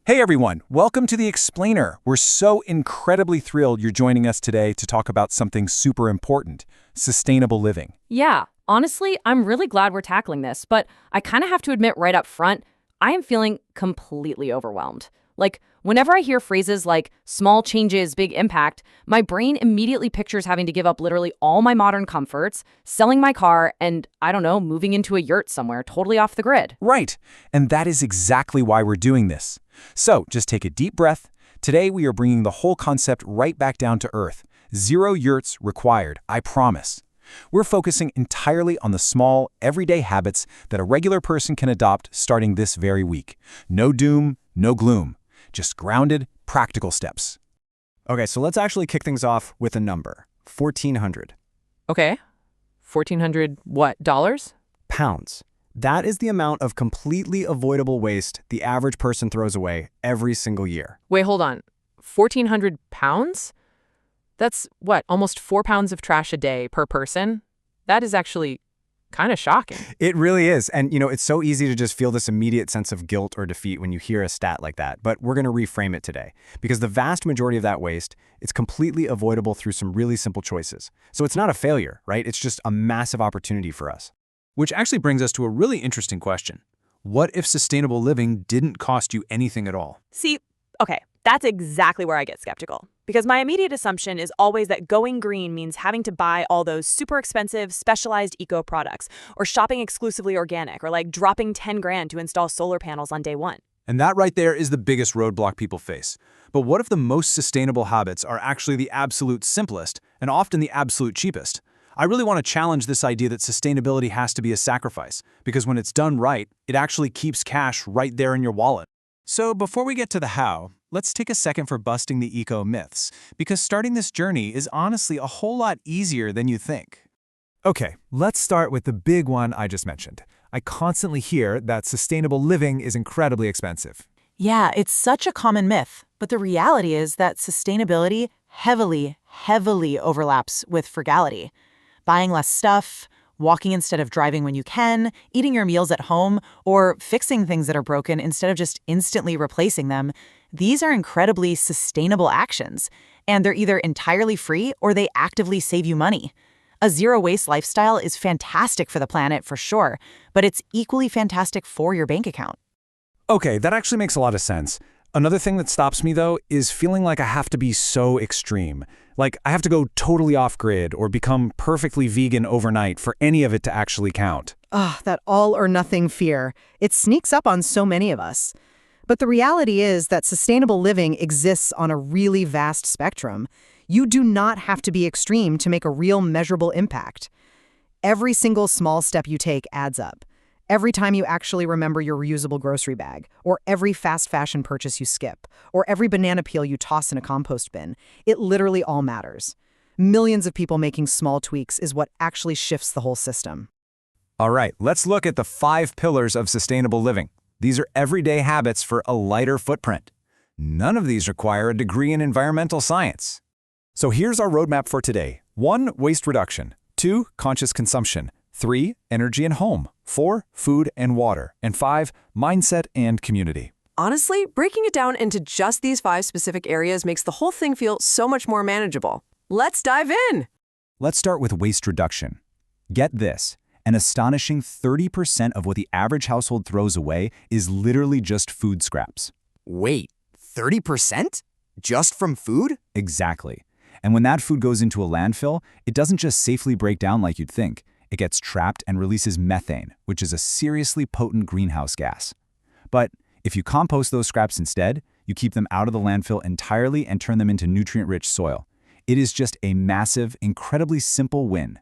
Hey everyone, welcome to The Explainer. We're so incredibly thrilled you're joining us today to talk about something super important, sustainable living. Yeah, honestly, I'm really glad we're tackling this, but I kind of have to admit right up front, I am feeling completely overwhelmed. Like, whenever I hear phrases like small changes, big impact, my brain immediately pictures having to give up literally all my modern comforts, selling my car, and, I don't know, moving into a yurt somewhere totally off the grid. Right, and that is exactly why we're doing this. So just take a deep breath. Today we are bringing the whole concept right back down to earth. Zero yurts required, I promise. We're focusing entirely on the small, everyday habits that a regular person can adopt starting this very week. No doom, no gloom. Just grounded, practical steps. Okay, so let's actually kick things off with a number, 1,400 Okay. 1,400 what, dollars? pounds. That is the amount of completely avoidable waste the average person throws away every single year. Wait, hold on. 1,400 pounds? That's what, almost 4 pounds of trash a day per person? That is actually kind of shocking. It really is. And, it's so easy to just feel this immediate sense of guilt or defeat when you hear a stat like that. But we're going to reframe it today. Because the vast majority of that waste, it's completely avoidable through some really simple choices. So it's not a failure, right? It's just a massive opportunity for us. Which actually brings us to a really interesting question. What if sustainable living didn't cost you anything at all? See, okay, that's exactly where I get skeptical. Because my immediate assumption is always that going green means having to buy all those super expensive, specialized eco products, or shopping exclusively organic, or like dropping 10 grand to install solar panels on day one. And that right there is the biggest roadblock people face. But what if the most sustainable habits are actually the absolute simplest and often the absolute cheapest? I really want to challenge this idea that sustainability has to be a sacrifice, because when it's done right, it actually keeps cash right there in your wallet. So before we get to the how, let's take a second for busting the eco-myths, because starting this journey is honestly a whole lot easier than you think. Okay, let's start with the big one I just mentioned. I constantly hear that sustainable living is incredibly expensive. Yeah, it's such a common myth, but the reality is that sustainability heavily overlaps with frugality. Buying less stuff, walking instead of driving when you can, eating your meals at home, or fixing things that are broken instead of just instantly replacing them, these are incredibly sustainable actions, and they're either entirely free or they actively save you money. A zero-waste lifestyle is fantastic for the planet for sure, but it's equally fantastic for your bank account. Okay, that actually makes a lot of sense. Another thing that stops me, though, is feeling like I have to be so extreme. Like I have to go totally off-grid or become perfectly vegan overnight for any of it to actually count. That all-or-nothing fear. It sneaks up on so many of us. But the reality is that sustainable living exists on a really vast spectrum. You do not have to be extreme to make a real measurable impact. Every single small step you take adds up. Every time you actually remember your reusable grocery bag, or every fast fashion purchase you skip, or every banana peel you toss in a compost bin, it literally all matters. Millions of people making small tweaks is what actually shifts the whole system. All right, let's look at the 5 pillars of sustainable living. These are everyday habits for a lighter footprint. None of these require a degree in environmental science. So here's our roadmap for today. 1. Waste reduction. 2. Conscious consumption. 3. Energy and home. 4. Food and water. And 5. Mindset and community. Honestly, breaking it down into just these 5 specific areas makes the whole thing feel so much more manageable. Let's dive in! Let's start with waste reduction. Get this. An astonishing 30% of what the average household throws away is literally just food scraps. Wait, 30%? Just from food? Exactly. And when that food goes into a landfill, it doesn't just safely break down like you'd think. It gets trapped and releases methane, which is a seriously potent greenhouse gas. But if you compost those scraps instead, you keep them out of the landfill entirely and turn them into nutrient-rich soil. It is just a massive, incredibly simple win.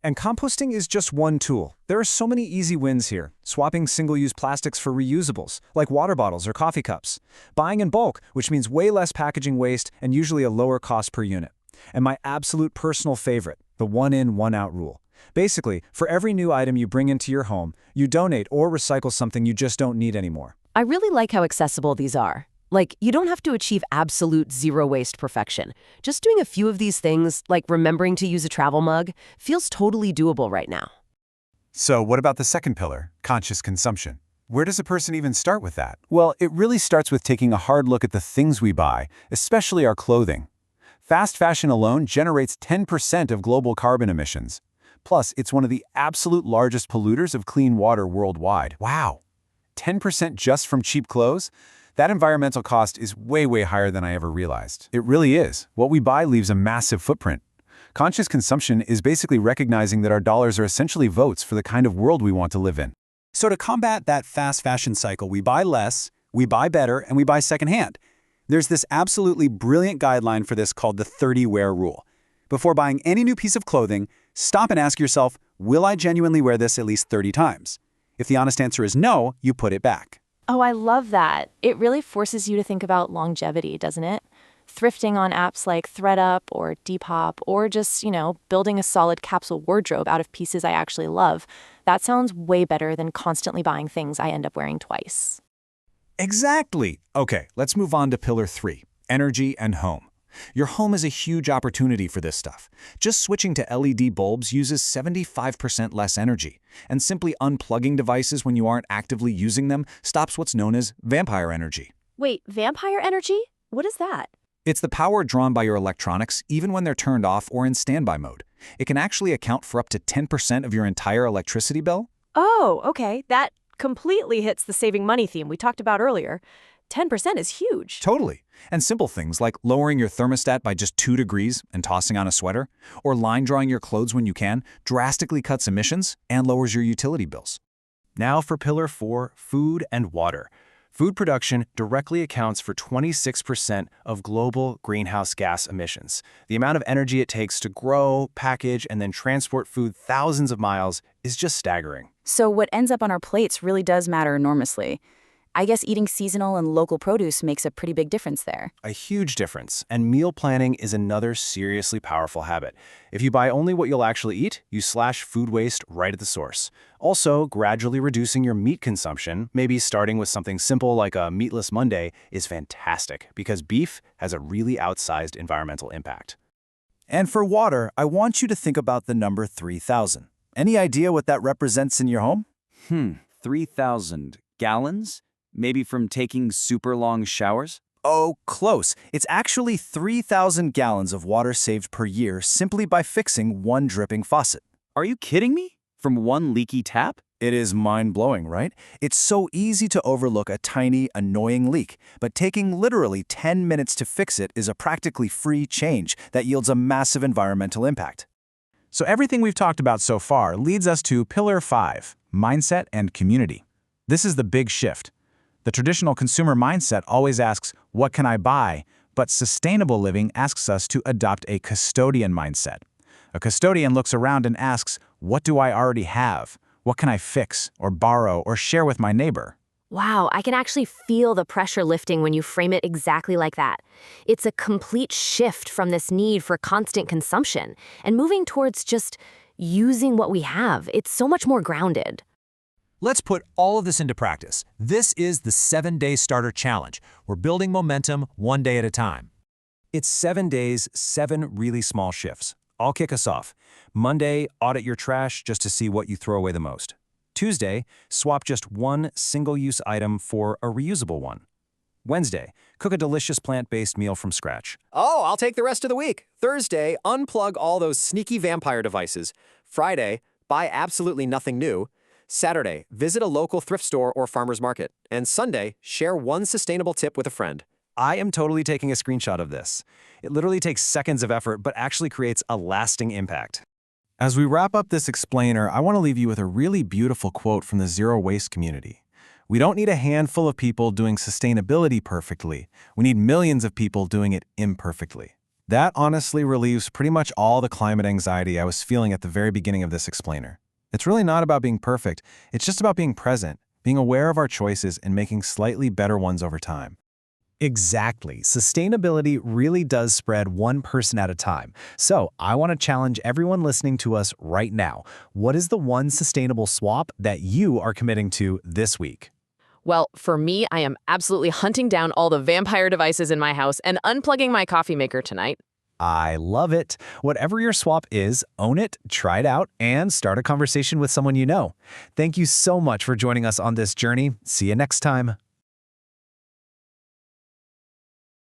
And composting is just one tool. There are so many easy wins here. Swapping single-use plastics for reusables, like water bottles or coffee cups. Buying in bulk, which means way less packaging waste and usually a lower cost per unit. And my absolute personal favorite, the one-in, one-out rule. Basically, for every new item you bring into your home, you donate or recycle something you just don't need anymore. I really like how accessible these are. Like, you don't have to achieve absolute zero-waste perfection. Just doing a few of these things, like remembering to use a travel mug, feels totally doable right now. So what about the second pillar, conscious consumption? Where does a person even start with that? Well, it really starts with taking a hard look at the things we buy, especially our clothing. Fast fashion alone generates 10% of global carbon emissions. Plus, it's one of the absolute largest polluters of clean water worldwide. Wow! 10% just from cheap clothes? That environmental cost is way, way higher than I ever realized. It really is. What we buy leaves a massive footprint. Conscious consumption is basically recognizing that our dollars are essentially votes for the kind of world we want to live in. So to combat that fast fashion cycle, we buy less, we buy better, and we buy secondhand. There's this absolutely brilliant guideline for this called the 30-wear rule. Before buying any new piece of clothing, stop and ask yourself, will I genuinely wear this at least 30 times? If the honest answer is no, you put it back. Oh, I love that. It really forces you to think about longevity, doesn't it? Thrifting on apps like ThredUp or Depop, or just, building a solid capsule wardrobe out of pieces I actually love. That sounds way better than constantly buying things I end up wearing twice. Exactly. Okay, let's move on to pillar 3, energy and home. Your home is a huge opportunity for this stuff. Just switching to LED bulbs uses 75% less energy, and simply unplugging devices when you aren't actively using them stops what's known as vampire energy. Wait, vampire energy? What is that? It's the power drawn by your electronics even when they're turned off or in standby mode. It can actually account for up to 10% of your entire electricity bill. Oh, okay. That completely hits the saving money theme we talked about earlier. 10% is huge. Totally. And simple things like lowering your thermostat by just 2 degrees and tossing on a sweater, or line drawing your clothes when you can, drastically cuts emissions and lowers your utility bills. Now for pillar 4, food and water. Food production directly accounts for 26% of global greenhouse gas emissions. The amount of energy it takes to grow, package, and then transport food thousands of miles is just staggering. So what ends up on our plates really does matter enormously. I guess eating seasonal and local produce makes a pretty big difference there. A huge difference, and meal planning is another seriously powerful habit. If you buy only what you'll actually eat, you slash food waste right at the source. Also, gradually reducing your meat consumption, maybe starting with something simple like a meatless Monday, is fantastic because beef has a really outsized environmental impact. And for water, I want you to think about the number 3,000. Any idea what that represents in your home? 3,000 gallons? Maybe from taking super long showers? Oh, close. It's actually 3,000 gallons of water saved per year simply by fixing one dripping faucet. Are you kidding me? From one leaky tap? It is mind-blowing, right? It's so easy to overlook a tiny, annoying leak, but taking literally 10 minutes to fix it is a practically free change that yields a massive environmental impact. So everything we've talked about so far leads us to pillar 5, mindset and community. This is the big shift. The traditional consumer mindset always asks, what can I buy? But sustainable living asks us to adopt a custodian mindset. A custodian looks around and asks, what do I already have? What can I fix, or borrow, or share with my neighbor? Wow, I can actually feel the pressure lifting when you frame it exactly like that. It's a complete shift from this need for constant consumption and moving towards just using what we have. It's so much more grounded. Let's put all of this into practice. This is the 7-Day Starter Challenge. We're building momentum one day at a time. It's 7 days, 7 really small shifts. I'll kick us off. Monday, audit your trash just to see what you throw away the most. Tuesday, swap just one single-use item for a reusable one. Wednesday, cook a delicious plant-based meal from scratch. Oh, I'll take the rest of the week. Thursday, unplug all those sneaky vampire devices. Friday, buy absolutely nothing new. Saturday, visit a local thrift store or farmer's market. And Sunday, share one sustainable tip with a friend. I am totally taking a screenshot of this. It literally takes seconds of effort, but actually creates a lasting impact. As we wrap up this explainer, I want to leave you with a really beautiful quote from the zero waste community. We don't need a handful of people doing sustainability perfectly. We need millions of people doing it imperfectly. That honestly relieves pretty much all the climate anxiety I was feeling at the very beginning of this explainer. It's really not about being perfect. It's just about being present, being aware of our choices, and making slightly better ones over time. Exactly. Sustainability really does spread one person at a time. So I want to challenge everyone listening to us right now. What is the one sustainable swap that you are committing to this week? Well, for me, I am absolutely hunting down all the vampire devices in my house and unplugging my coffee maker tonight. I love it. Whatever your swap is, own it, try it out, and start a conversation with someone you know. Thank you so much for joining us on this journey. See you next time.